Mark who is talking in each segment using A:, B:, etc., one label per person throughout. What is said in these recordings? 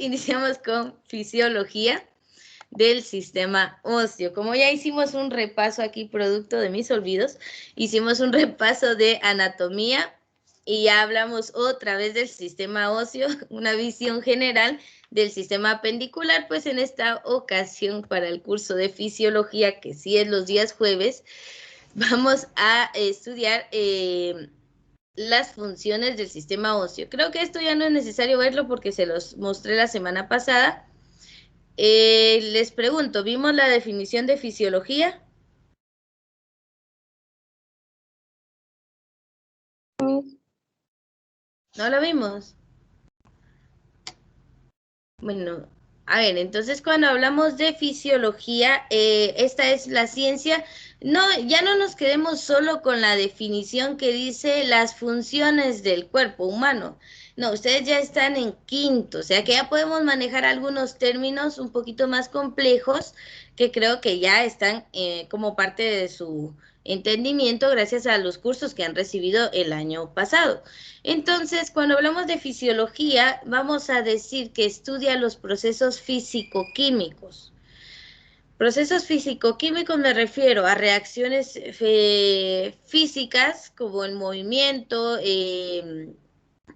A: iniciamos con fisiología del sistema óseo. Como ya hicimos un repaso aquí, producto de mis olvidos, hicimos un repaso de anatomía y ya hablamos otra vez del sistema óseo, una visión general del sistema apendicular, pues en esta ocasión para el curso de fisiología, que sí es los días jueves, vamos a estudiar las funciones del sistema óseo. Creo que esto ya no es necesario verlo porque se los mostré la semana pasada. Les pregunto, ¿vimos la definición de fisiología? ¿No la vimos? Bueno, a ver, entonces cuando hablamos de fisiología, esta es la ciencia. No, ya no nos quedemos solo con la definición que dice las funciones del cuerpo humano. No, ustedes ya están en quinto, o sea que ya podemos manejar algunos términos un poquito más complejos que creo que ya están como parte de su entendimiento gracias a los cursos que han recibido el año pasado. Entonces, cuando hablamos de fisiología, vamos a decir que estudia los procesos físico-químicos. Procesos físico-químicos me refiero a reacciones físicas como el movimiento,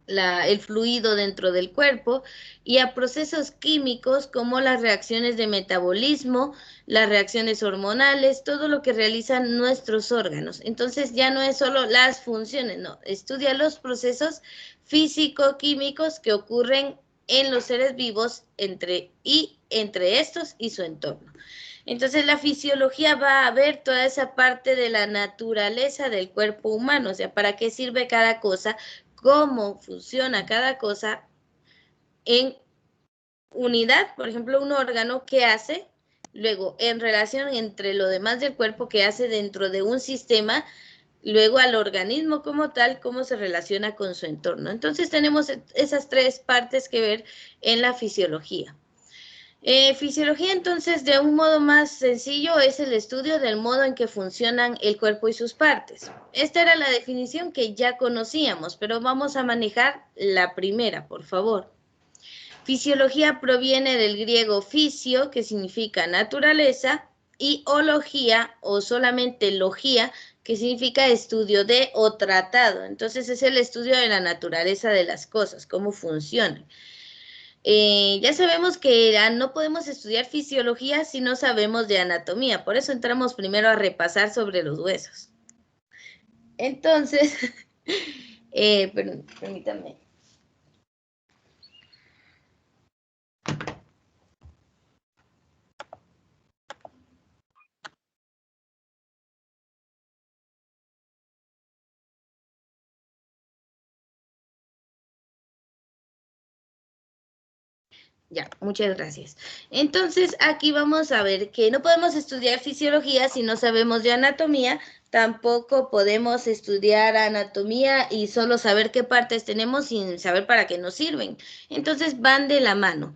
A: el fluido dentro del cuerpo y a procesos químicos como las reacciones de metabolismo, las reacciones hormonales, todo lo que realizan nuestros órganos. Entonces ya no es solo las funciones, no, estudia los procesos físico-químicos que ocurren en los seres vivos entre estos y su entorno. Entonces la fisiología va a ver toda esa parte de la naturaleza del cuerpo humano, o sea, para qué sirve cada cosa, cómo funciona cada cosa en unidad, por ejemplo, un órgano que hace, luego en relación entre lo demás del cuerpo que hace dentro de un sistema, luego al organismo como tal, cómo se relaciona con su entorno. Entonces tenemos esas tres partes que ver en la fisiología. Fisiología, entonces, de un modo más sencillo, es el estudio del modo en que funcionan el cuerpo y sus partes. Esta era la definición que ya conocíamos, pero vamos a manejar la primera, por favor. Fisiología proviene del griego fisio, que significa naturaleza, y ología, o solamente logía, que significa estudio de o tratado. Entonces, es el estudio de la naturaleza de las cosas, cómo funcionan. Ya sabemos que no podemos estudiar fisiología si no sabemos de anatomía, por eso entramos primero a repasar sobre los huesos. Entonces, permítanme. Ya, muchas gracias. Entonces, aquí vamos a ver que no podemos estudiar fisiología si no sabemos de anatomía, tampoco podemos estudiar anatomía y solo saber qué partes tenemos sin saber para qué nos sirven. Entonces, van de la mano.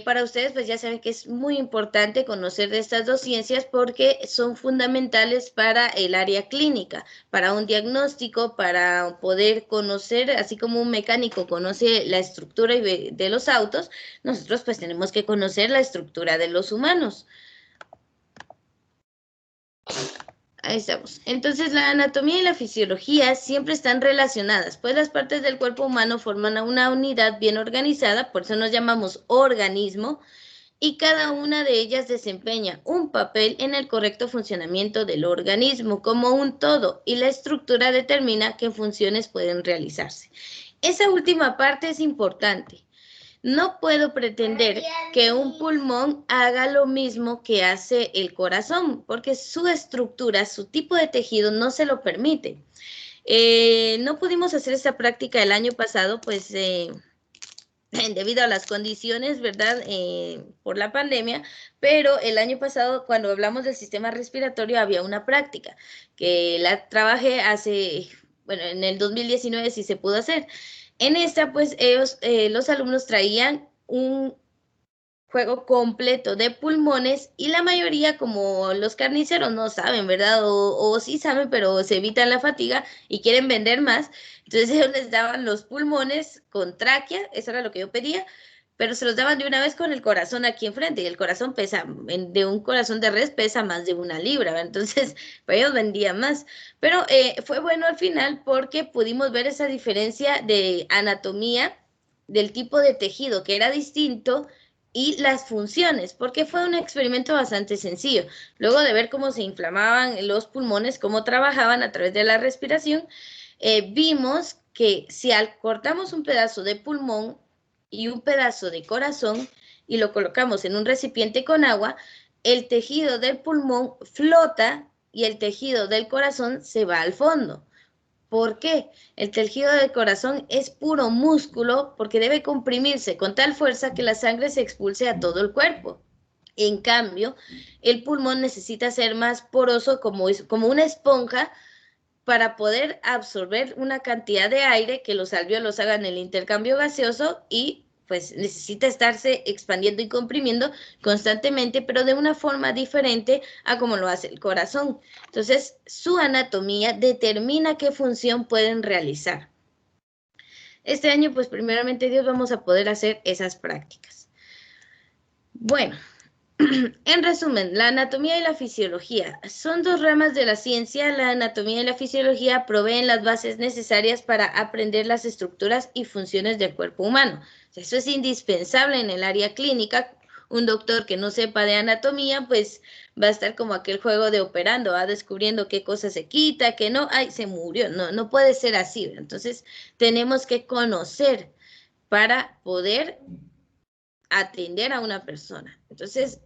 A: Para ustedes, pues ya saben que es muy importante conocer de estas dos ciencias porque son fundamentales para el área clínica, para un diagnóstico, para poder conocer, así como un mecánico conoce la estructura de los autos, nosotros pues tenemos que conocer la estructura de los humanos. Ahí estamos. Entonces, la anatomía y la fisiología siempre están relacionadas, pues las partes del cuerpo humano forman una unidad bien organizada, por eso nos llamamos organismo, y cada una de ellas desempeña un papel en el correcto funcionamiento del organismo como un todo, y la estructura determina qué funciones pueden realizarse. Esa última parte es importante. No puedo pretender que un pulmón haga lo mismo que hace el corazón, porque su estructura, su tipo de tejido no se lo permite. No pudimos hacer esta práctica el año pasado, pues debido a las condiciones, ¿verdad? Por la pandemia, pero el año pasado, cuando hablamos del sistema respiratorio, había una práctica que la trabajé bueno, en el 2019 sí se pudo hacer. En esta, pues, los alumnos traían un juego completo de pulmones y la mayoría, como los carniceros, no saben, ¿verdad? O sí saben, pero se evitan la fatiga y quieren vender más. Entonces ellos les daban los pulmones con tráquea, eso era lo que yo pedía, pero se los daban de una vez con el corazón aquí enfrente, y el corazón pesa, de un corazón de res pesa más de 1 libra, ¿verdad? Entonces, para ellos vendían más. Pero fue bueno al final porque pudimos ver esa diferencia de anatomía del tipo de tejido que era distinto y las funciones, porque fue un experimento bastante sencillo. Luego de ver cómo se inflamaban los pulmones, cómo trabajaban a través de la respiración, vimos que si cortamos un pedazo de pulmón y un pedazo de corazón y lo colocamos en un recipiente con agua, el tejido del pulmón flota y el tejido del corazón se va al fondo. ¿Por qué? El tejido del corazón es puro músculo porque debe comprimirse con tal fuerza que la sangre se expulse a todo el cuerpo. En cambio, el pulmón necesita ser más poroso como una esponja para poder absorber una cantidad de aire que los alvéolos hagan el intercambio gaseoso y pues necesita estarse expandiendo y comprimiendo constantemente, pero de una forma diferente a como lo hace el corazón. Entonces, su anatomía determina qué función pueden realizar. Este año, pues primeramente Dios, vamos a poder hacer esas prácticas. Bueno, en resumen, la anatomía y la fisiología son 2 ramas de la ciencia. La anatomía y la fisiología proveen las bases necesarias para aprender las estructuras y funciones del cuerpo humano. Eso es indispensable en el área clínica. Un doctor que no sepa de anatomía, pues va a estar como aquel juego de operando, va descubriendo qué cosa se quita, qué no, ay, se murió. No, no puede ser así. Entonces, tenemos que conocer para poder atender a una persona. Entonces,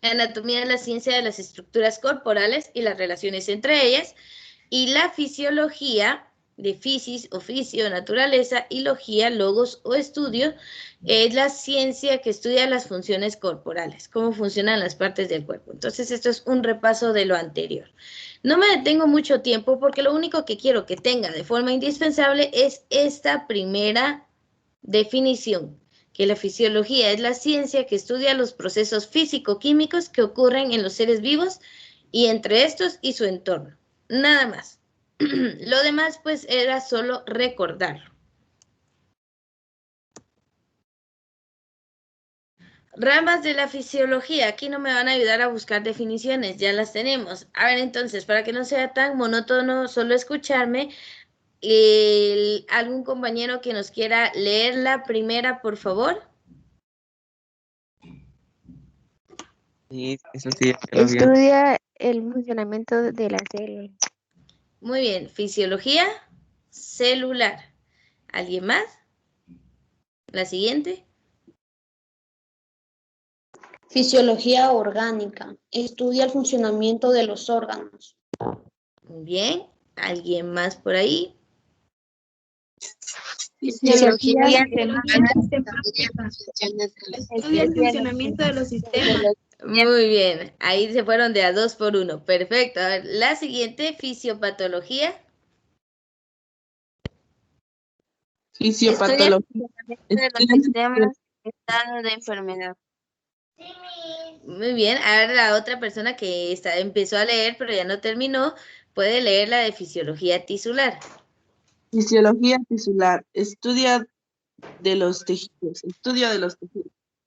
A: anatomía es la ciencia de las estructuras corporales y las relaciones entre ellas, y la fisiología de fisis, oficio, naturaleza, y logía, logos o estudio, es la ciencia que estudia las funciones corporales, cómo funcionan las partes del cuerpo. Entonces, esto es un repaso de lo anterior. No me detengo mucho tiempo porque lo único que quiero que tenga de forma indispensable es esta primera definición, que la fisiología es la ciencia que estudia los procesos físico-químicos que ocurren en los seres vivos y entre estos y su entorno. Nada más. Lo demás, pues, era solo recordarlo. Ramas de la fisiología. Aquí no me van a ayudar a buscar definiciones, ya las tenemos. A ver, entonces, para que no sea tan monótono solo escucharme, ¿algún compañero que nos quiera leer la primera, por favor?
B: Sí, eso sí,
C: Estudia el funcionamiento de la célula.
A: Muy bien, fisiología celular. ¿Alguien más? La siguiente.
D: Fisiología orgánica. Estudia el funcionamiento de los órganos.
A: Muy bien. ¿Alguien más por ahí?
D: Fisiología
E: Estudia el funcionamiento de los sistemas.
A: Muy bien. Ahí se fueron de a 2 por 1. Perfecto. A ver, la siguiente, fisiopatología.
B: fisiopatología.
E: De los sistemas en estado de enfermedad.
A: Muy bien. A ver, la otra persona que empezó a leer, pero ya no terminó, puede leer la de fisiología tisular.
B: Fisiología tisular. Estudio de los tejidos.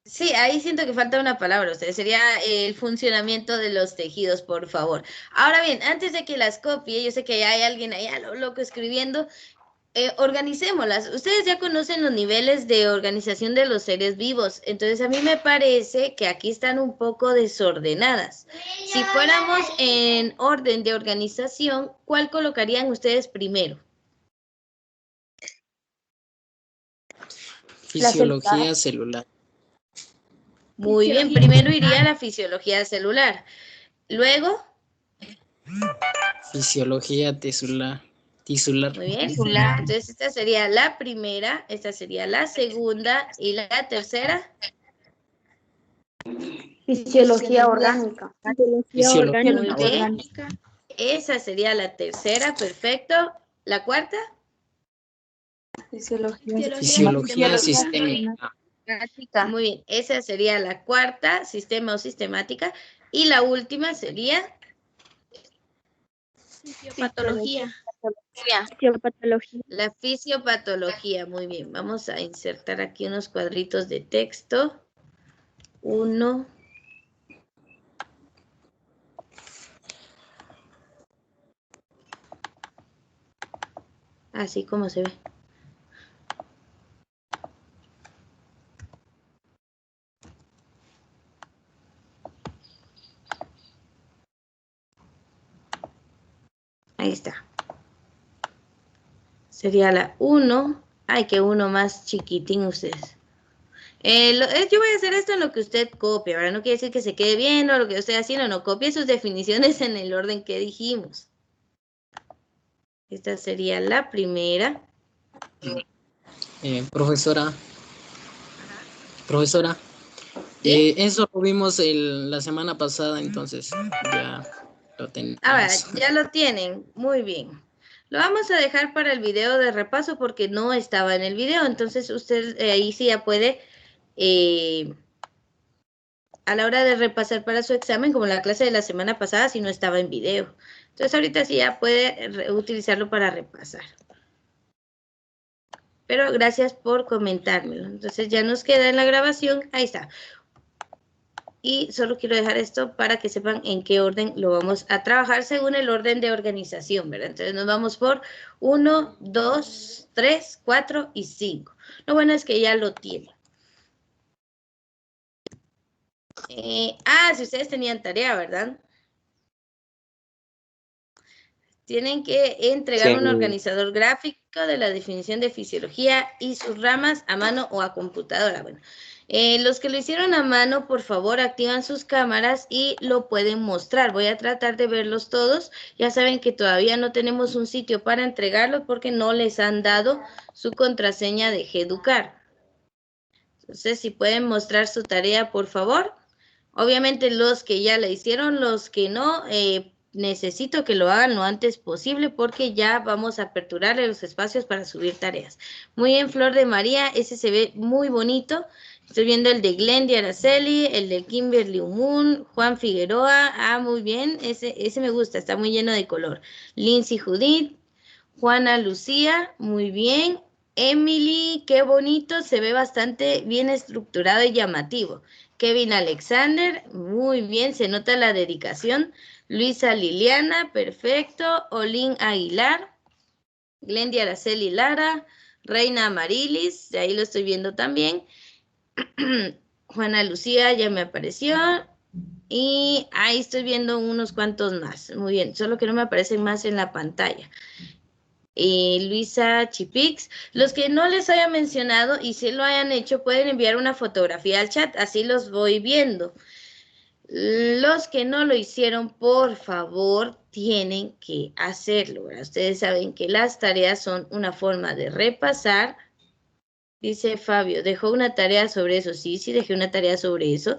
A: Sí, ahí siento que falta una palabra, o sea, sería el funcionamiento de los tejidos, por favor. Ahora bien, antes de que las copie, yo sé que hay alguien ahí a lo loco escribiendo, organicémoslas. Ustedes ya conocen los niveles de organización de los seres vivos, entonces a mí me parece que aquí están un poco desordenadas. Si fuéramos en orden de organización, ¿cuál colocarían ustedes primero?
F: Fisiología celular.
A: Muy bien, primero iría la fisiología celular. Luego,
F: Fisiología tisular.
A: muy bien. Entonces esta sería la primera, esta sería la segunda y la tercera.
D: Fisiología orgánica.
F: Fisiología
A: Muy bien. Esa sería la tercera, perfecto. ¿La cuarta?
F: Fisiología sistémica.
A: Muy bien, esa sería la cuarta, sistema o sistemática. Y la última sería
D: Fisiopatología.
C: Fisiopatología.
A: La fisiopatología, muy bien. Vamos a insertar aquí unos cuadritos de texto. 1. Así como se ve. Ahí está. Sería la 1. Ay, que uno más chiquitín ustedes. Yo voy a hacer esto en lo que usted copia, ¿verdad? No quiere decir que se quede viendo lo que yo estoy haciendo, no, copie sus definiciones en el orden que dijimos. Esta sería la primera.
F: Profesora,
A: ¿Sí?
F: eso lo vimos la semana pasada, entonces ya lo tenemos.
A: Ahora, ya lo tienen, muy bien. Lo vamos a dejar para el video de repaso porque no estaba en el video, entonces usted ahí sí ya puede, a la hora de repasar para su examen, como la clase de la semana pasada, si no estaba en video. Entonces ahorita sí ya puede utilizarlo para repasar. Pero gracias por comentármelo. Entonces ya nos queda en la grabación, ahí está. Y solo quiero dejar esto para que sepan en qué orden lo vamos a trabajar según el orden de organización, ¿verdad? Entonces nos vamos por 1, 2, 3, 4 y 5. Lo bueno es que ya lo tienen. Si ustedes tenían tarea, ¿verdad? Tienen que entregar un organizador gráfico de la definición de fisiología y sus ramas a mano o a computadora. Bueno, los que lo hicieron a mano, por favor, activan sus cámaras y lo pueden mostrar. Voy a tratar de verlos todos. Ya saben que todavía no tenemos un sitio para entregarlos porque no les han dado su contraseña de Geducar. Entonces, si pueden mostrar su tarea, por favor. Obviamente los que ya la hicieron, los que no, necesito que lo hagan lo antes posible porque ya vamos a aperturar los espacios para subir tareas. Muy bien, Flor de María, ese se ve muy bonito. Estoy viendo el de Glendy Araceli, el de Kimberly Umun, Juan Figueroa. Muy bien, ese me gusta, está muy lleno de color. Lindsay Judith, Juana Lucía, muy bien. Emily, qué bonito, se ve bastante bien estructurado y llamativo. Kevin Alexander, muy bien, se nota la dedicación. Luisa Liliana, perfecto. Olin Aguilar, Glendy Araceli Lara, Reina Amarilis, de ahí lo estoy viendo también. Juana Lucía ya me apareció. Y ahí estoy viendo unos cuantos más. Muy bien, solo que no me aparecen más en la pantalla. Luisa Chipix. Los que no les haya mencionado y si lo hayan hecho, pueden enviar una fotografía al chat, así los voy viendo. Los que no lo hicieron, por favor, tienen que hacerlo, ¿verdad? Ustedes saben que las tareas son una forma de repasar. Dice Fabio, ¿dejó una tarea sobre eso? Sí, dejé una tarea sobre eso.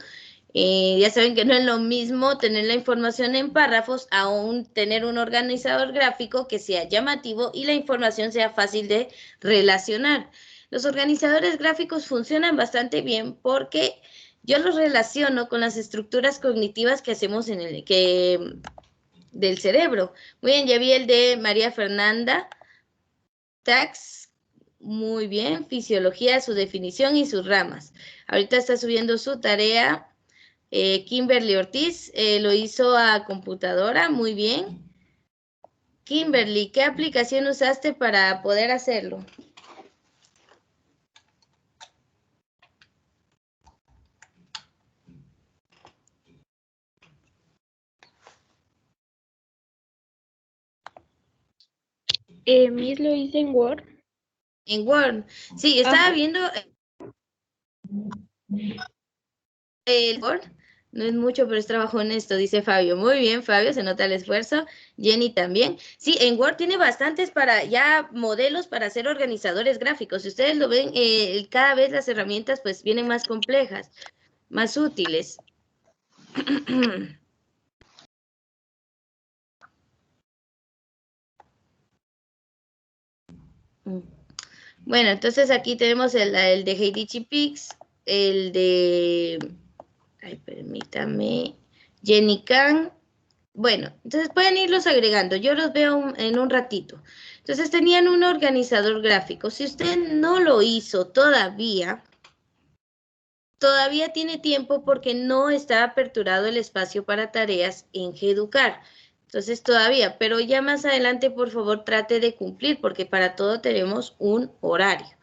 A: Ya saben que no es lo mismo tener la información en párrafos a tener un organizador gráfico que sea llamativo y la información sea fácil de relacionar. Los organizadores gráficos funcionan bastante bien porque yo los relaciono con las estructuras cognitivas que hacemos del cerebro. Muy bien, ya vi el de María Fernanda Tax. Muy bien, fisiología, su definición y sus ramas. Ahorita está subiendo su tarea. Kimberly Ortiz lo hizo a computadora, muy bien. Kimberly, ¿qué aplicación usaste para poder hacerlo?
C: Miss lo hice en Word.
A: En Word. Sí, estaba viendo el Word. No es mucho, pero es trabajo honesto, dice Fabio. Muy bien, Fabio, se nota el esfuerzo. Jenny también. Sí, en Word tiene bastantes modelos para hacer organizadores gráficos. Si ustedes lo ven, cada vez las herramientas pues vienen más complejas, más útiles. Bueno, entonces aquí tenemos el de Heidi Chipix, el de, ay, permítame, Jenny Kang, Bueno, entonces pueden irlos agregando. Yo los veo en un ratito. Entonces tenían un organizador gráfico. Si usted no lo hizo todavía tiene tiempo porque no está aperturado el espacio para tareas en GEDUCAR. Entonces todavía, pero ya más adelante, por favor, trate de cumplir porque para todo tenemos un horario.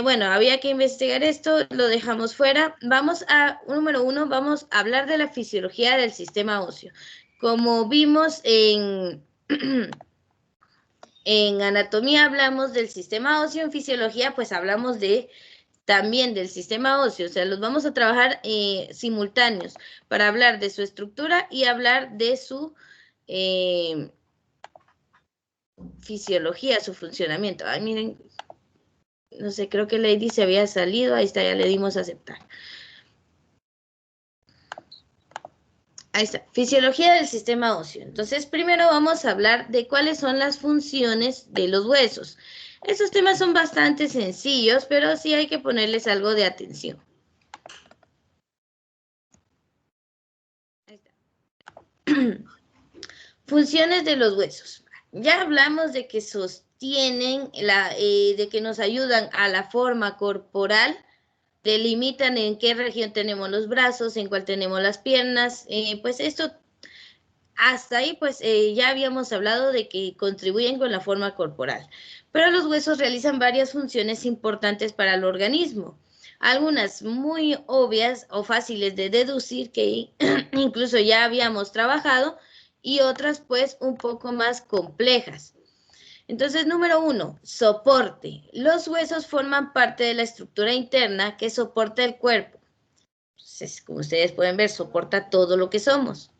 A: Bueno, había que investigar esto, lo dejamos fuera. Vamos a, número 1, vamos a hablar de la fisiología del sistema óseo. Como vimos en anatomía hablamos del sistema óseo, en fisiología pues hablamos también del sistema óseo, o sea, los vamos a trabajar simultáneos para hablar de su estructura y hablar de su fisiología, su funcionamiento. Ay, miren, no sé, creo que Lady se había salido, ahí está, ya le dimos a aceptar. Ahí está, fisiología del sistema óseo. Entonces, primero vamos a hablar de cuáles son las funciones de los huesos. Esos temas son bastante sencillos, pero sí hay que ponerles algo de atención. Ahí está. Funciones de los huesos. Ya hablamos de que sostienen, de que nos ayudan a la forma corporal, delimitan en qué región tenemos los brazos, en cuál tenemos las piernas, pues esto, hasta ahí pues ya habíamos hablado de que contribuyen con la forma corporal. Pero los huesos realizan varias funciones importantes para el organismo. Algunas muy obvias o fáciles de deducir que incluso ya habíamos trabajado y otras pues un poco más complejas. Entonces, número 1, soporte. Los huesos forman parte de la estructura interna que soporta el cuerpo. Entonces, como ustedes pueden ver, soporta todo lo que somos.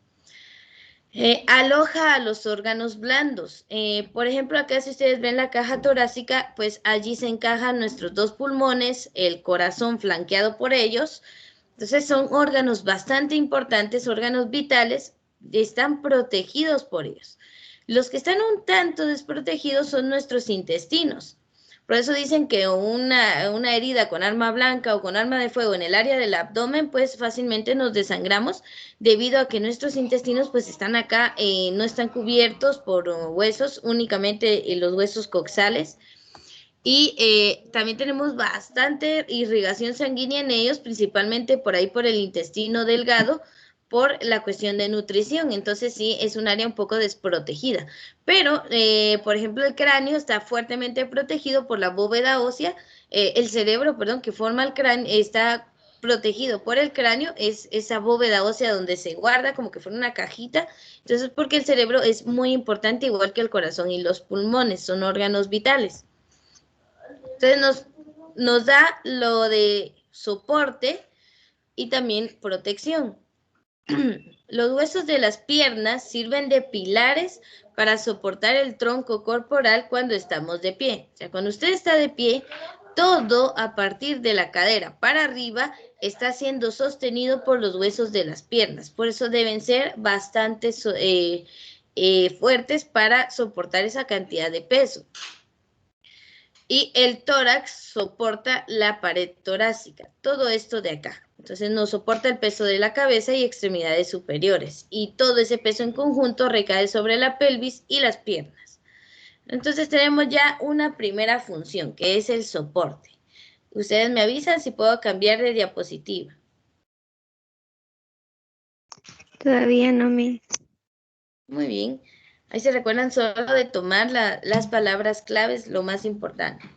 A: Aloja a los órganos blandos. Por ejemplo, acá si ustedes ven la caja torácica, pues allí se encajan nuestros 2 pulmones, el corazón flanqueado por ellos. Entonces son órganos bastante importantes, órganos vitales, están protegidos por ellos. Los que están un tanto desprotegidos son nuestros intestinos. Por eso dicen que una herida con arma blanca o con arma de fuego en el área del abdomen, pues fácilmente nos desangramos debido a que nuestros intestinos pues están acá, no están cubiertos por huesos, únicamente los huesos coxales. Y también tenemos bastante irrigación sanguínea en ellos, principalmente por ahí por el intestino delgado, por la cuestión de nutrición. Entonces sí, es un área un poco desprotegida. Pero, por ejemplo, el cráneo está fuertemente protegido por la bóveda ósea. El cerebro, perdón, que forma el cráneo, está protegido por el cráneo, es esa bóveda ósea donde se guarda como que fuera una cajita. Entonces, porque el cerebro es muy importante, igual que el corazón y los pulmones, son órganos vitales. Entonces nos da lo de soporte y también protección. Los huesos de las piernas sirven de pilares para soportar el tronco corporal cuando estamos de pie. O sea, cuando usted está de pie, todo a partir de la cadera para arriba está siendo sostenido por los huesos de las piernas. Por eso deben ser bastante fuertes para soportar esa cantidad de peso. Y el tórax soporta la pared torácica, todo esto de acá. Entonces nos soporta el peso de la cabeza y extremidades superiores. Y todo ese peso en conjunto recae sobre la pelvis y las piernas. Entonces tenemos ya una primera función, que es el soporte. Ustedes me avisan si puedo cambiar de diapositiva.
C: Todavía no me...
A: Muy bien. Ahí se recuerdan solo de tomar las palabras claves, lo más importante.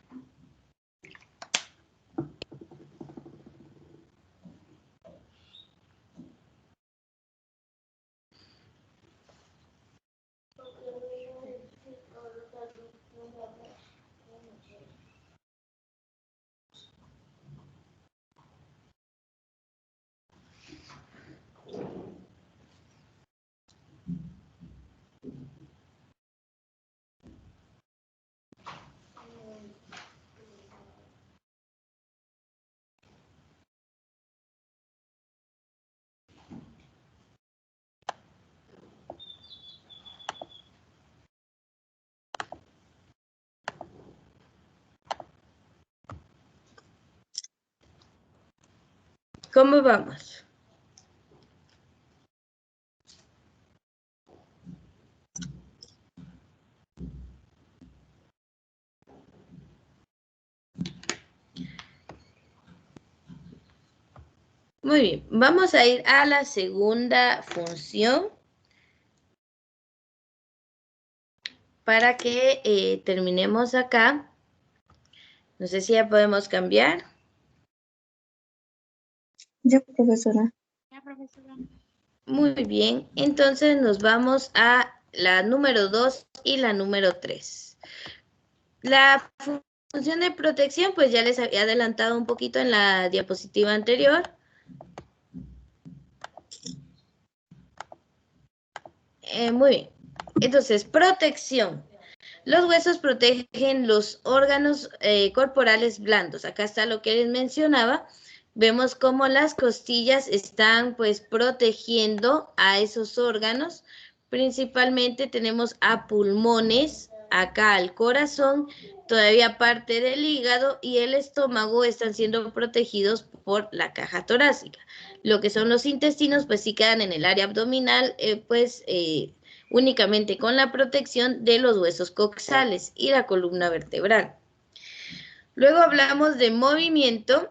A: ¿Cómo vamos? Muy bien, vamos a ir a la segunda función para que terminemos acá. No sé si ya podemos cambiar.
B: Ya, profesora.
A: Muy bien, entonces nos vamos a la número 2 y la número 3. La función de protección, pues ya les había adelantado un poquito en la diapositiva anterior. Muy bien, entonces, protección. Los huesos protegen los órganos corporales blandos. Acá está lo que les mencionaba. Vemos cómo las costillas están pues protegiendo a esos órganos. Principalmente tenemos a pulmones, acá al corazón, todavía parte del hígado y el estómago están siendo protegidos por la caja torácica. Lo que son los intestinos pues sí quedan en el área abdominal, únicamente con la protección de los huesos coxales y la columna vertebral. Luego hablamos de movimiento.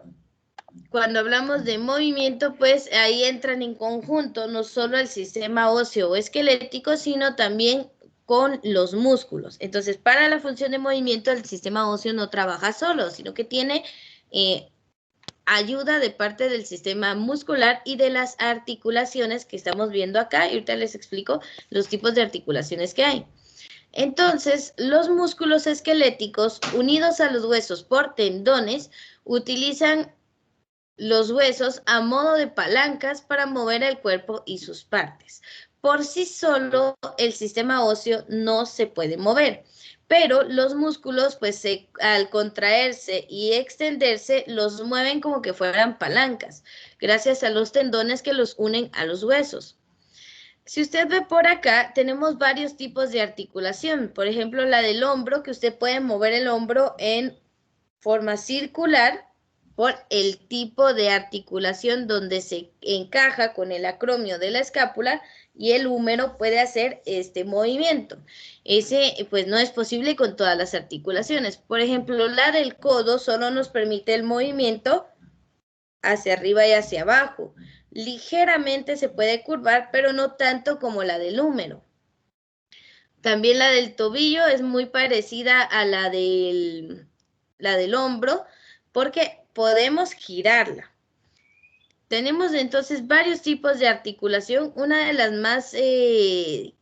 A: Cuando hablamos de movimiento, pues ahí entran en conjunto no solo el sistema óseo o esquelético, sino también con los músculos. Entonces, para la función de movimiento, el sistema óseo no trabaja solo, sino que tiene ayuda de parte del sistema muscular y de las articulaciones que estamos viendo acá. Y ahorita les explico los tipos de articulaciones que hay. Entonces, los músculos esqueléticos unidos a los huesos por tendones utilizan los huesos a modo de palancas para mover el cuerpo y sus partes. Por sí solo, el sistema óseo no se puede mover, pero los músculos, pues al contraerse y extenderse, los mueven como que fueran palancas, gracias a los tendones que los unen a los huesos. Si usted ve por acá, tenemos varios tipos de articulación. Por ejemplo, la del hombro, que usted puede mover el hombro en forma circular por el tipo de articulación donde se encaja con el acromio de la escápula y el húmero puede hacer este movimiento. Ese pues no es posible con todas las articulaciones. Por ejemplo, la del codo solo nos permite el movimiento hacia arriba y hacia abajo. Ligeramente se puede curvar, pero no tanto como la del húmero. También la del tobillo es muy parecida a la del hombro, porque podemos girarla. Tenemos entonces varios tipos de articulación. Una de las más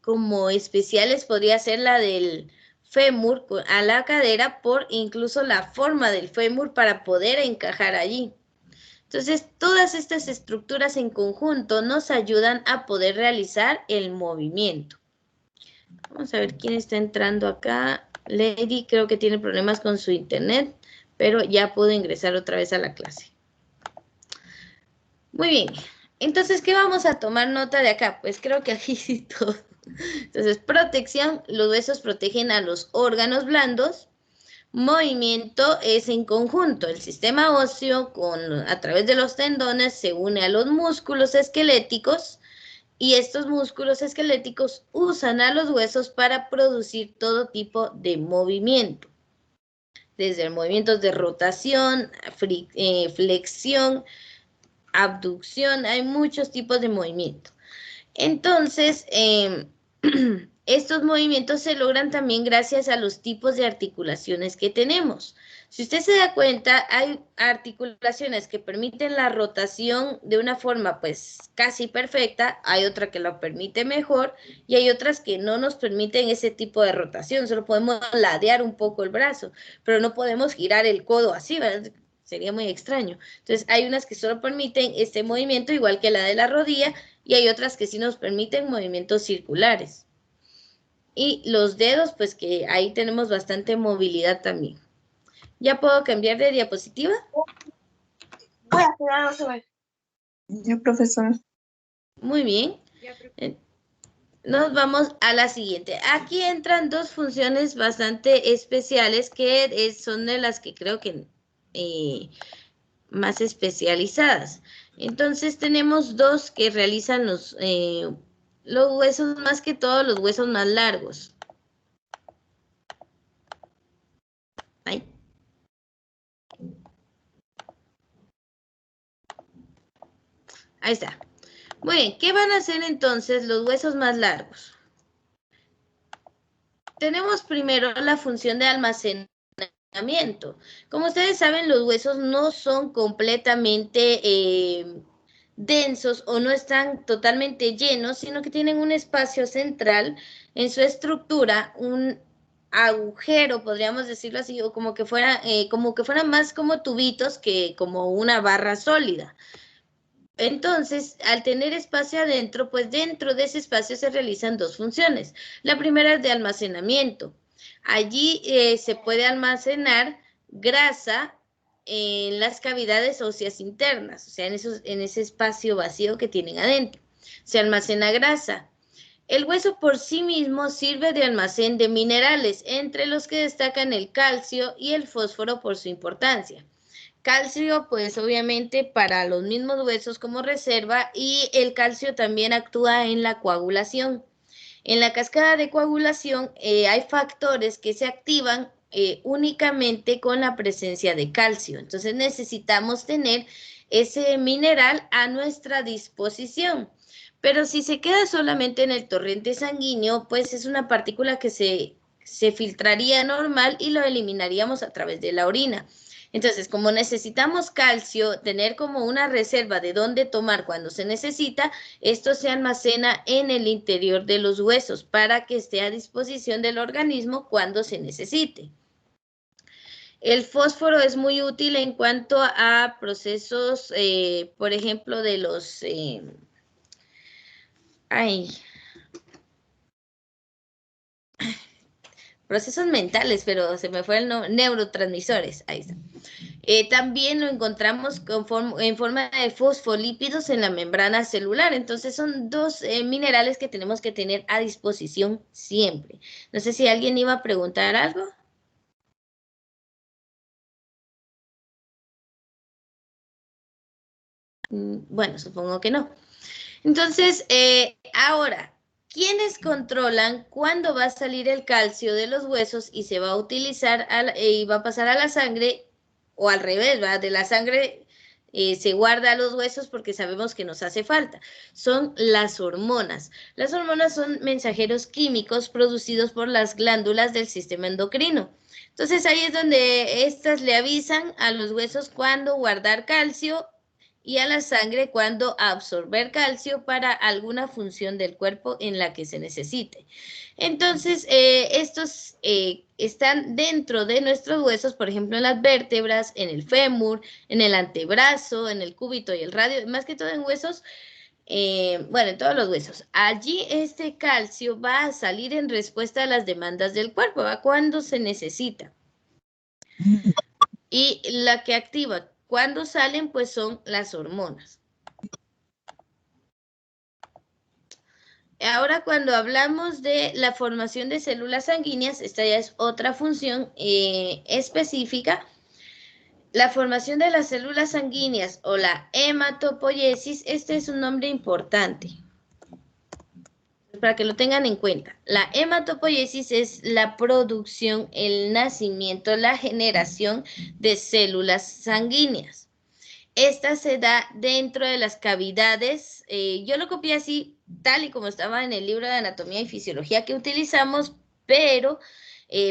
A: como especiales podría ser la del fémur a la cadera, por incluso la forma del fémur para poder encajar allí. Entonces, todas estas estructuras en conjunto nos ayudan a poder realizar el movimiento. Vamos a ver quién está entrando acá. Lady creo que tiene problemas con su internet, pero ya pudo ingresar otra vez a la clase. Muy bien. Entonces, ¿qué vamos a tomar nota de acá? Pues creo que aquí sí todo. Entonces, protección. Los huesos protegen a los órganos blandos. Movimiento es en conjunto. El sistema óseo a través de los tendones se une a los músculos esqueléticos. Y estos músculos esqueléticos usan a los huesos para producir todo tipo de movimiento. Desde movimientos de rotación, flexión, abducción, hay muchos tipos de movimiento. Entonces, estos movimientos se logran también gracias a los tipos de articulaciones que tenemos. Si usted se da cuenta, hay articulaciones que permiten la rotación de una forma pues casi perfecta, hay otra que lo permite mejor y hay otras que no nos permiten ese tipo de rotación, solo podemos ladear un poco el brazo, pero no podemos girar el codo así, ¿verdad? Sería muy extraño. Entonces, hay unas que solo permiten este movimiento, igual que la de la rodilla, y hay otras que sí nos permiten movimientos circulares. Y los dedos, pues que ahí tenemos bastante movilidad también. ¿Ya puedo cambiar de diapositiva?
B: Voy a esperar, no se ve. Ya, profesora.
A: Muy bien. Nos vamos a la siguiente. Aquí entran dos funciones bastante especiales que son de las que creo que más especializadas. Entonces tenemos dos que realizan los huesos, más que todo los huesos más largos. Ahí. Ahí está. Muy bien, ¿qué van a hacer entonces los huesos más largos? Tenemos primero la función de almacenamiento. Como ustedes saben, los huesos no son completamente densos o no están totalmente llenos, sino que tienen un espacio central en su estructura, un agujero, podríamos decirlo así, o como que fueran más como tubitos que como una barra sólida. Entonces, al tener espacio adentro, pues dentro de ese espacio se realizan dos funciones. La primera es de almacenamiento. Allí se puede almacenar grasa en las cavidades óseas internas, o sea, en ese espacio vacío que tienen adentro. Se almacena grasa. El hueso por sí mismo sirve de almacén de minerales, entre los que destacan el calcio y el fósforo por su importancia. Calcio, pues obviamente para los mismos huesos como reserva, y el calcio también actúa en la coagulación. En la cascada de coagulación hay factores que se activan únicamente con la presencia de calcio. Entonces necesitamos tener ese mineral a nuestra disposición. Pero si se queda solamente en el torrente sanguíneo, pues es una partícula que se filtraría normal y lo eliminaríamos a través de la orina. Entonces, como necesitamos calcio, tener como una reserva de dónde tomar cuando se necesita, esto se almacena en el interior de los huesos para que esté a disposición del organismo cuando se necesite. El fósforo es muy útil en cuanto a procesos, por ejemplo, de los... procesos mentales, pero se me fue el nombre, neurotransmisores, ahí está. También lo encontramos en forma de fosfolípidos en la membrana celular. Entonces son dos minerales que tenemos que tener a disposición siempre. No sé si alguien iba a preguntar algo. Bueno, supongo que no. Entonces, ahora, ¿quiénes controlan cuándo va a salir el calcio de los huesos y se va a utilizar y va a pasar a la sangre? O al revés, ¿verdad? De la sangre se guarda a los huesos porque sabemos que nos hace falta. Son las hormonas. Las hormonas son mensajeros químicos producidos por las glándulas del sistema endocrino. Entonces ahí es donde estas le avisan a los huesos cuándo guardar calcio y a la sangre cuando absorber calcio para alguna función del cuerpo en la que se necesite. Entonces, estos están dentro de nuestros huesos, por ejemplo, en las vértebras, en el fémur, en el antebrazo, en el cúbito y el radio, más que todo en huesos, bueno, en todos los huesos. Allí este calcio va a salir en respuesta a las demandas del cuerpo, ¿va? Cuando se necesita. Y la que activa cuando salen, pues son las hormonas. Ahora, cuando hablamos de la formación de células sanguíneas, esta ya es otra función específica. La formación de las células sanguíneas o la hematopoiesis, este es un nombre importante para que lo tengan en cuenta. La hematopoiesis es la producción, el nacimiento, la generación de células sanguíneas. Esta se da dentro de las cavidades. Yo lo copié así, tal y como estaba en el libro de anatomía y fisiología que utilizamos, pero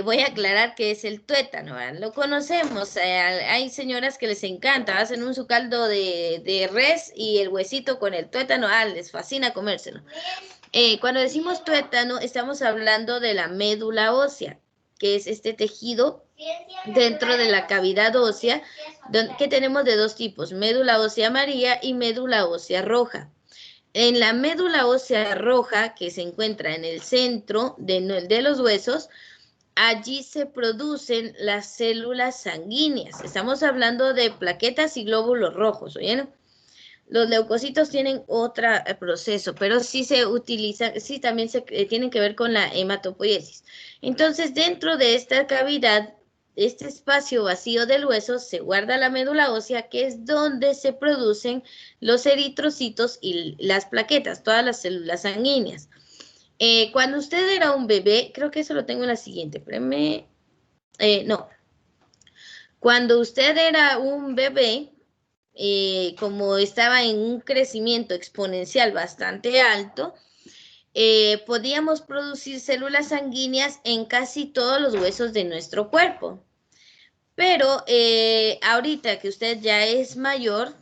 A: voy a aclarar que es el tuétano, ¿verdad? Lo conocemos. Hay señoras que les encanta, hacen un su caldo de res y el huesito con el tuétano, les fascina comérselo. Cuando decimos tuétano, estamos hablando de la médula ósea, que es este tejido dentro de la cavidad ósea, que tenemos de dos tipos, médula ósea amarilla y médula ósea roja. En la médula ósea roja, que se encuentra en el centro de los huesos, allí se producen las células sanguíneas. Estamos hablando de plaquetas y glóbulos rojos, ¿oyeron? Los leucocitos tienen otro proceso, pero sí se utilizan, sí también tienen que ver con la hematopoiesis. Entonces, dentro de esta cavidad, este espacio vacío del hueso, se guarda la médula ósea, que es donde se producen los eritrocitos y las plaquetas, todas las células sanguíneas. Cuando usted era un bebé, creo que eso lo tengo en la siguiente, espérame. No. Cuando usted era un bebé, como estaba en un crecimiento exponencial bastante alto, podíamos producir células sanguíneas en casi todos los huesos de nuestro cuerpo. Pero ahorita que usted ya es mayor,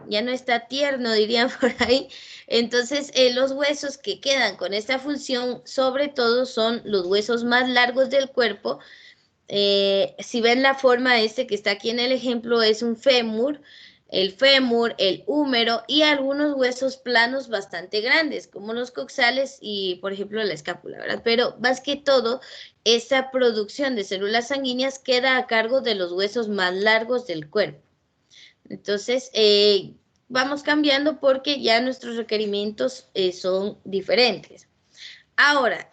A: ya no está tierno, dirían por ahí, entonces los huesos que quedan con esta función, sobre todo son los huesos más largos del cuerpo. Si ven la forma que está aquí en el ejemplo, es un fémur, el húmero y algunos huesos planos bastante grandes, como los coxales y, por ejemplo, la escápula, ¿verdad? Pero más que todo, esta producción de células sanguíneas queda a cargo de los huesos más largos del cuerpo. Entonces, vamos cambiando porque ya nuestros requerimientos son diferentes. Ahora,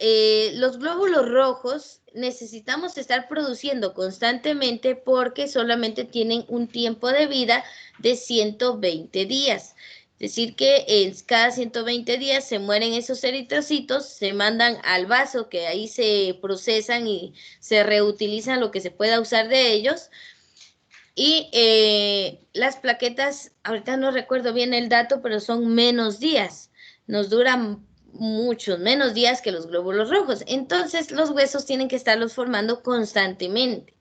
A: los glóbulos rojos necesitamos estar produciendo constantemente porque solamente tienen un tiempo de vida de 120 días. Es decir, que cada 120 días se mueren esos eritrocitos, se mandan al vaso, que ahí se procesan y se reutilizan lo que se pueda usar de ellos. Y las plaquetas, ahorita no recuerdo bien el dato, pero son menos días. Nos duran muchos menos días que los glóbulos rojos. Entonces, los huesos tienen que estarlos formando constantemente.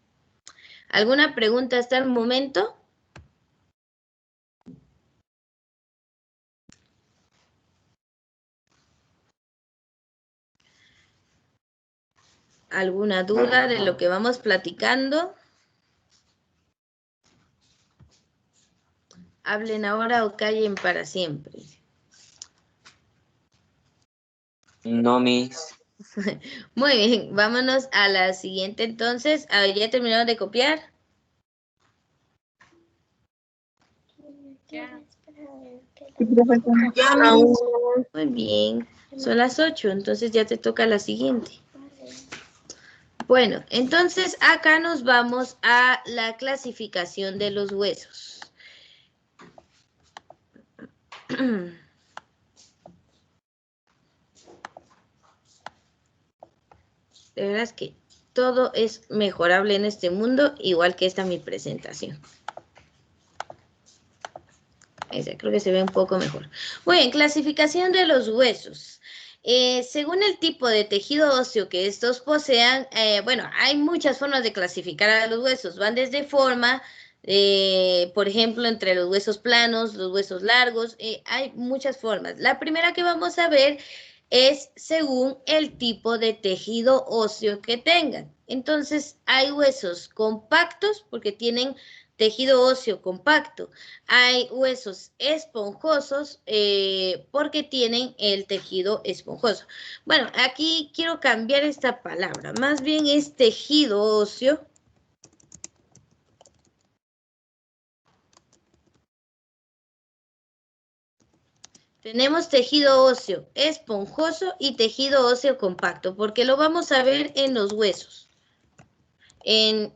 A: ¿Alguna pregunta hasta el momento? ¿Alguna duda de lo que vamos platicando? Hablen ahora o callen para siempre.
G: No, Miss.
A: Muy bien, vámonos a la siguiente entonces. A ver, ¿ya terminaron de copiar?
B: Ya.
A: Muy bien, son las 8, entonces ya te toca la siguiente. Bueno, entonces acá nos vamos a la clasificación de los huesos. De veras que todo es mejorable en este mundo, igual que esta mi presentación. Esa creo que se ve un poco mejor. Muy bien, clasificación de los huesos. Según el tipo de tejido óseo que estos posean, bueno, hay muchas formas de clasificar a los huesos. Van desde forma, por ejemplo, entre los huesos planos, los huesos largos, hay muchas formas. La primera que vamos a ver es según el tipo de tejido óseo que tengan. Entonces, hay huesos compactos porque tienen tejido óseo compacto. Hay huesos esponjosos porque tienen el tejido esponjoso. Bueno, aquí quiero cambiar esta palabra. Más bien es tejido óseo. Tenemos tejido óseo esponjoso y tejido óseo compacto, porque lo vamos a ver en los huesos. En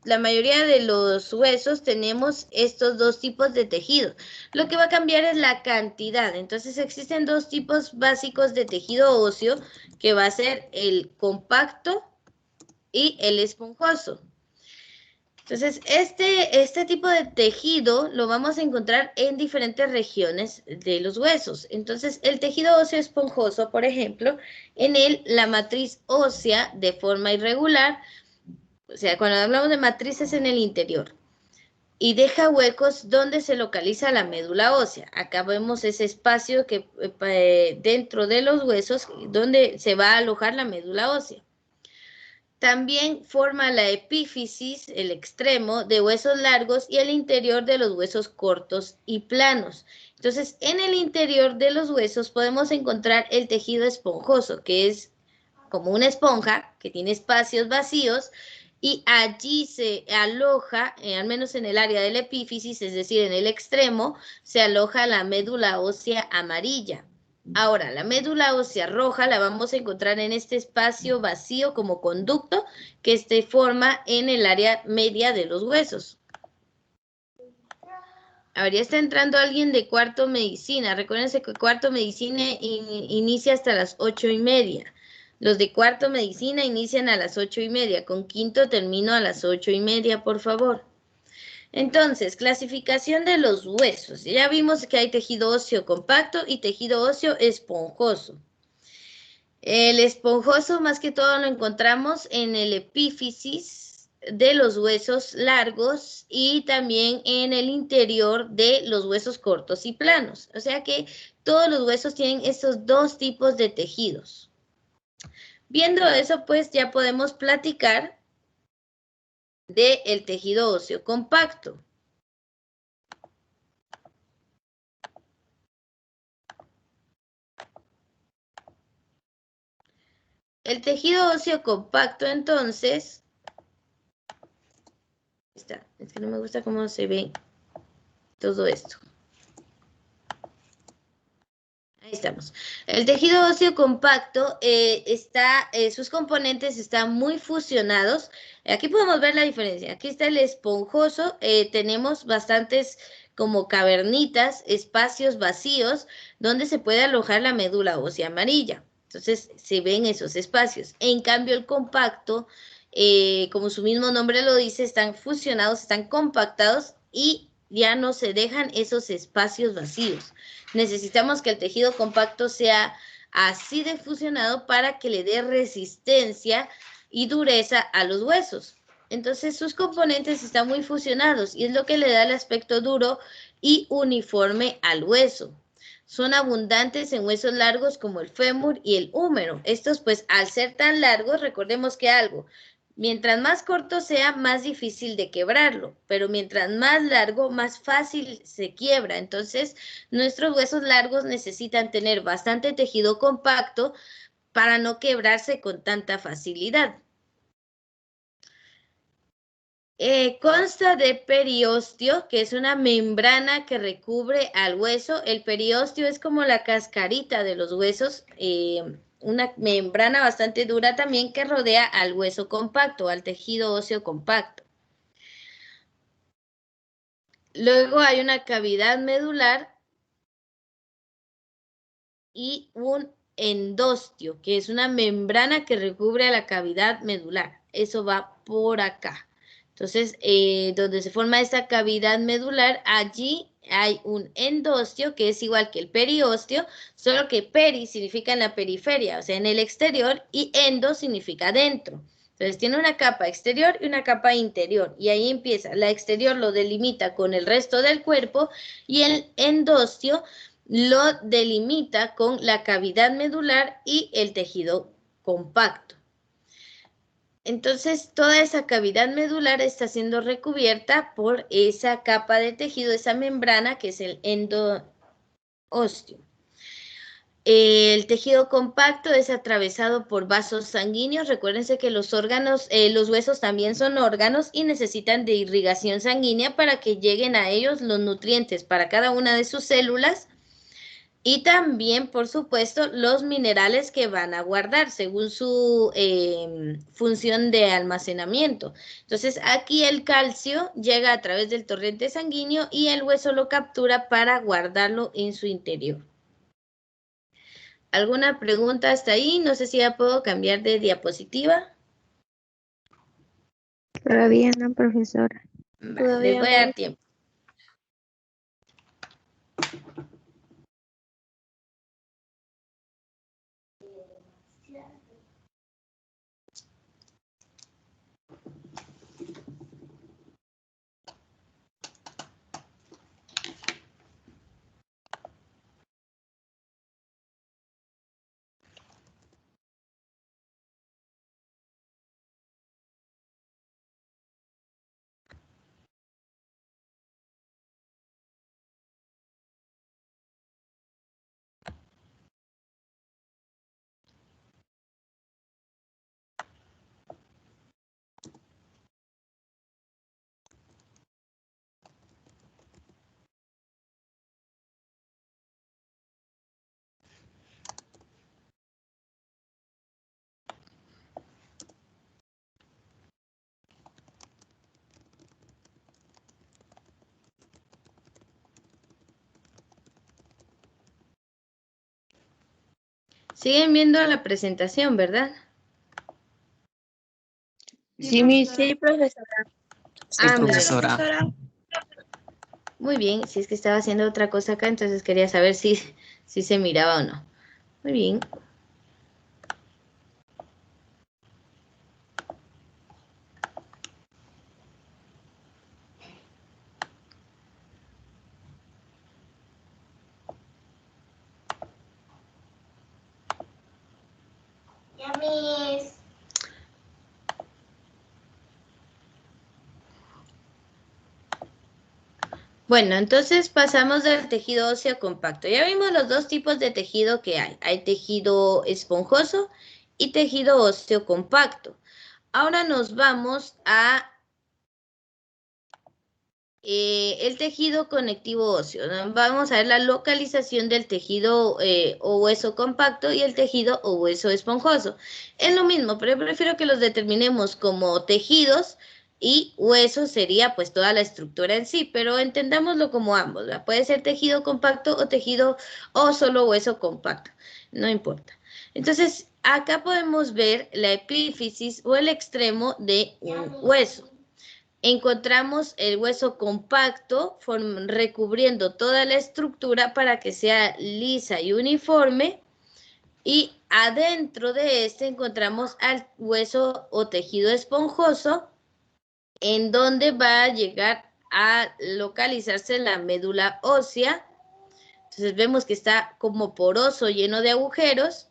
A: la mayoría de los huesos tenemos estos dos tipos de tejido. Lo que va a cambiar es la cantidad. Entonces existen dos tipos básicos de tejido óseo, que va a ser el compacto y el esponjoso. Entonces, este tipo de tejido lo vamos a encontrar en diferentes regiones de los huesos. Entonces, el tejido óseo esponjoso, por ejemplo, en él la matriz ósea de forma irregular, o sea, cuando hablamos de matrices en el interior, y deja huecos donde se localiza la médula ósea. Acá vemos ese espacio que dentro de los huesos donde se va a alojar la médula ósea. También forma la epífisis, el extremo de huesos largos y el interior de los huesos cortos y planos. Entonces, en el interior de los huesos podemos encontrar el tejido esponjoso, que es como una esponja que tiene espacios vacíos y allí se aloja, al menos en el área de la epífisis, es decir, en el extremo, se aloja la médula ósea amarilla. Ahora, la médula ósea roja la vamos a encontrar en este espacio vacío como conducto que se forma en el área media de los huesos. A ver, ya está entrando alguien de cuarto medicina. Recuérdense que cuarto medicina inicia hasta las 8:30. Los de cuarto medicina inician a las 8:30. Con quinto termino a las 8:30, por favor. Entonces, clasificación de los huesos. Ya vimos que hay tejido óseo compacto y tejido óseo esponjoso. El esponjoso más que todo lo encontramos en el epífisis de los huesos largos y también en el interior de los huesos cortos y planos. O sea que todos los huesos tienen estos dos tipos de tejidos. Viendo eso, pues ya podemos platicar del tejido óseo compacto. El tejido óseo compacto, entonces, es que no me gusta cómo se ve todo esto. Ahí estamos. El tejido óseo compacto sus componentes están muy fusionados. Aquí podemos ver la diferencia. Aquí está el esponjoso. Tenemos bastantes como cavernitas, espacios vacíos, donde se puede alojar la médula ósea amarilla. Entonces, se ven esos espacios. En cambio, el compacto, como su mismo nombre lo dice, están fusionados, están compactados y ya no se dejan esos espacios vacíos. Necesitamos que el tejido compacto sea así de fusionado para que le dé resistencia y dureza a los huesos. Entonces sus componentes están muy fusionados y es lo que le da el aspecto duro y uniforme al hueso. Son abundantes en huesos largos como el fémur y el húmero. Estos, pues, al ser tan largos, recordemos que mientras más corto sea, más difícil de quebrarlo, pero mientras más largo, más fácil se quiebra. Entonces, nuestros huesos largos necesitan tener bastante tejido compacto para no quebrarse con tanta facilidad. Consta de periósteo, que es una membrana que recubre al hueso. El periósteo es como la cascarita de los huesos, una membrana bastante dura también que rodea al hueso compacto, al tejido óseo compacto. Luego hay una cavidad medular y un endostio, que es una membrana que recubre a la cavidad medular. Eso va por acá. Entonces, donde se forma esta cavidad medular, allí hay un endostio que es igual que el periósteo, solo que peri significa en la periferia, o sea, en el exterior, y endo significa dentro. Entonces, tiene una capa exterior y una capa interior, y ahí empieza. La exterior lo delimita con el resto del cuerpo, y el endostio lo delimita con la cavidad medular y el tejido compacto. Entonces, toda esa cavidad medular está siendo recubierta por esa capa de tejido, esa membrana que es el endoosteo. El tejido compacto es atravesado por vasos sanguíneos. Recuérdense que los órganos, los huesos también son órganos y necesitan de irrigación sanguínea para que lleguen a ellos los nutrientes para cada una de sus células. Y también, por supuesto, los minerales que van a guardar según su función de almacenamiento. Entonces, aquí el calcio llega a través del torrente sanguíneo y el hueso lo captura para guardarlo en su interior. ¿Alguna pregunta hasta ahí? No sé si ya puedo cambiar de diapositiva.
C: Todavía no, profesora.
A: Les voy a dar tiempo. Siguen viendo la presentación, ¿verdad?
E: Sí, profesora.
F: Sí, profesora.
A: Muy bien, si es que estaba haciendo otra cosa acá, entonces quería saber si se miraba o no. Muy bien.
H: Ya mis.
A: Bueno, entonces pasamos del tejido óseo compacto. Ya vimos los dos tipos de tejido que hay. Hay tejido esponjoso y tejido óseo compacto. Ahora nos vamos a el tejido conectivo óseo. Vamos a ver la localización del tejido o hueso compacto y el tejido o hueso esponjoso. Es lo mismo, pero yo prefiero que los determinemos como tejidos y hueso sería pues toda la estructura en sí, pero entendámoslo como ambos, ¿verdad? Puede ser tejido compacto o tejido o solo hueso compacto, no importa. Entonces, acá podemos ver la epífisis o el extremo de un hueso. Encontramos el hueso compacto recubriendo toda la estructura para que sea lisa y uniforme, y adentro de este encontramos al hueso o tejido esponjoso, en donde va a llegar a localizarse la médula ósea. Entonces vemos que está como poroso, lleno de agujeros.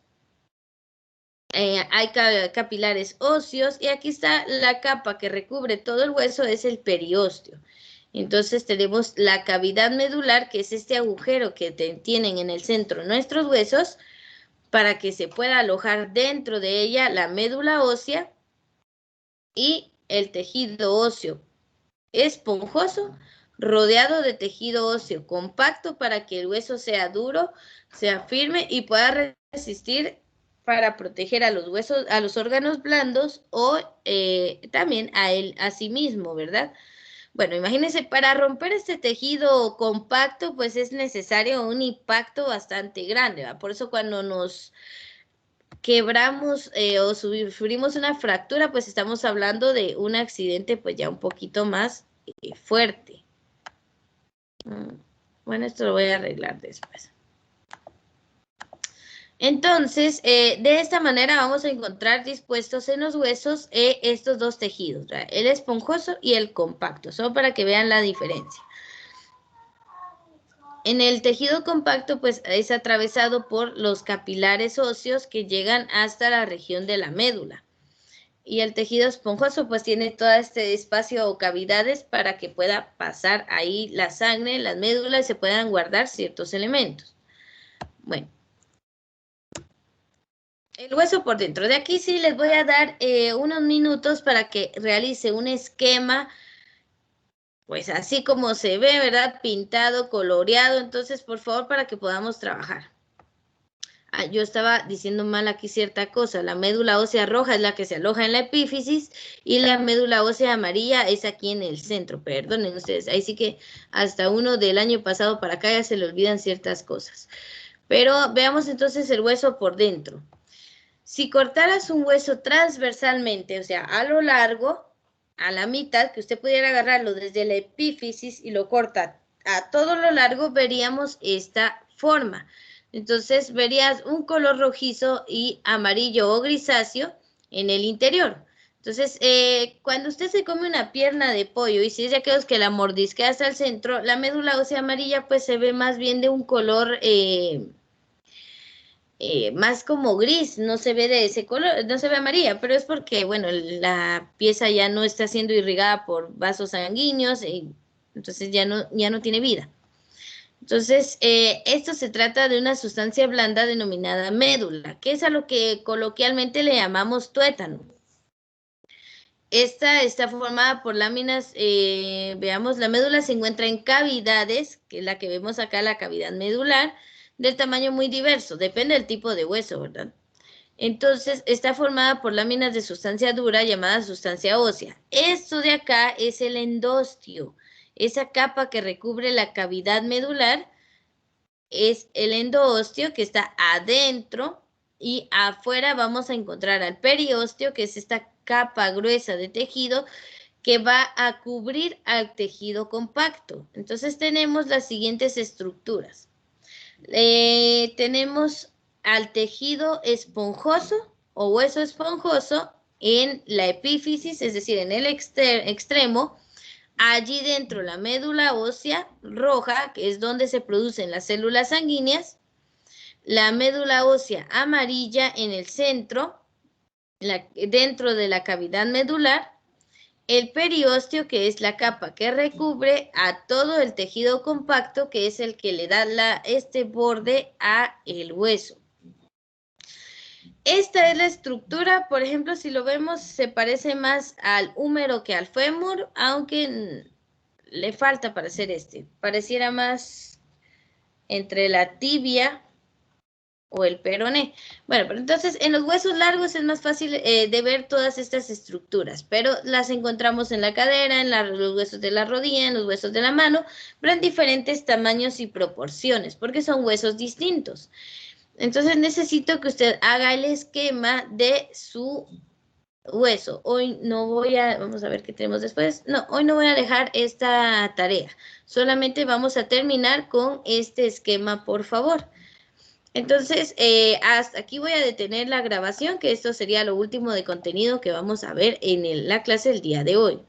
A: Hay capilares óseos y aquí está la capa que recubre todo el hueso, es el periósteo. Entonces tenemos la cavidad medular, que es este agujero que tienen en el centro nuestros huesos, para que se pueda alojar dentro de ella la médula ósea y el tejido óseo esponjoso rodeado de tejido óseo compacto para que el hueso sea duro, sea firme y pueda resistir para proteger a los huesos, a los órganos blandos o también a sí mismo, ¿verdad? Bueno, imagínense, para romper este tejido compacto, pues es necesario un impacto bastante grande, ¿verdad? Por eso cuando nos quebramos o sufrimos una fractura, pues estamos hablando de un accidente pues ya un poquito más fuerte. Bueno, esto lo voy a arreglar después. Entonces, de esta manera vamos a encontrar dispuestos en los huesos estos dos tejidos, ¿verdad? El esponjoso y el compacto, solo para que vean la diferencia. En el tejido compacto, pues es atravesado por los capilares óseos que llegan hasta la región de la médula. Y el tejido esponjoso, pues tiene todo este espacio o cavidades para que pueda pasar ahí la sangre, las médulas, y se puedan guardar ciertos elementos. Bueno. El hueso por dentro. De aquí sí les voy a dar unos minutos para que realice un esquema, pues así como se ve, ¿verdad? Pintado, coloreado. Entonces, por favor, para que podamos trabajar. Ah, yo estaba diciendo mal aquí cierta cosa. La médula ósea roja es la que se aloja en la epífisis y la médula ósea amarilla es aquí en el centro. Perdonen ustedes, ahí sí que hasta uno del año pasado para acá ya se le olvidan ciertas cosas. Pero veamos entonces el hueso por dentro. Si cortaras un hueso transversalmente, o sea, a lo largo, a la mitad, que usted pudiera agarrarlo desde la epífisis y lo corta a todo lo largo, veríamos esta forma. Entonces, verías un color rojizo y amarillo o grisáceo en el interior. Entonces, cuando usted se come una pierna de pollo y si es de aquellos que la mordisquea hasta el centro, la médula ósea amarilla pues se ve más bien de un color más como gris, no se ve de ese color, no se ve amarilla, pero es porque, bueno, la pieza ya no está siendo irrigada por vasos sanguíneos y entonces ya no tiene vida. Entonces, esto se trata de una sustancia blanda denominada médula, que es a lo que coloquialmente le llamamos tuétano. Esta está formada por láminas, veamos, la médula se encuentra en cavidades, que es la que vemos acá, la cavidad medular, del tamaño muy diverso, depende del tipo de hueso, ¿verdad? Entonces, está formada por láminas de sustancia dura llamada sustancia ósea. Esto de acá es el endostio. Esa capa que recubre la cavidad medular es el endoostio que está adentro y afuera vamos a encontrar al periósteo, que es esta capa gruesa de tejido que va a cubrir al tejido compacto. Entonces tenemos las siguientes estructuras. Tenemos al tejido esponjoso o hueso esponjoso en la epífisis, es decir, en el extremo. Allí dentro la médula ósea roja, que es donde se producen las células sanguíneas. La médula ósea amarilla en el centro, dentro de la cavidad medular. El periósteo, que es la capa que recubre a todo el tejido compacto, que es el que le da este borde a el hueso. Esta es la estructura, por ejemplo, si lo vemos, se parece más al húmero que al fémur, aunque le falta para hacer este. Pareciera más entre la tibia o el peroné. Bueno, pero entonces en los huesos largos es más fácil de ver todas estas estructuras, pero las encontramos en la cadera, en los huesos de la rodilla, en los huesos de la mano, pero en diferentes tamaños y proporciones, porque son huesos distintos. Entonces necesito que usted haga el esquema de su hueso. Hoy no voy a, vamos a ver qué tenemos después. No, hoy no voy a dejar esta tarea. Solamente vamos a terminar con este esquema, por favor. Entonces, hasta aquí voy a detener la grabación, que esto sería lo último de contenido que vamos a ver en la clase del día de hoy.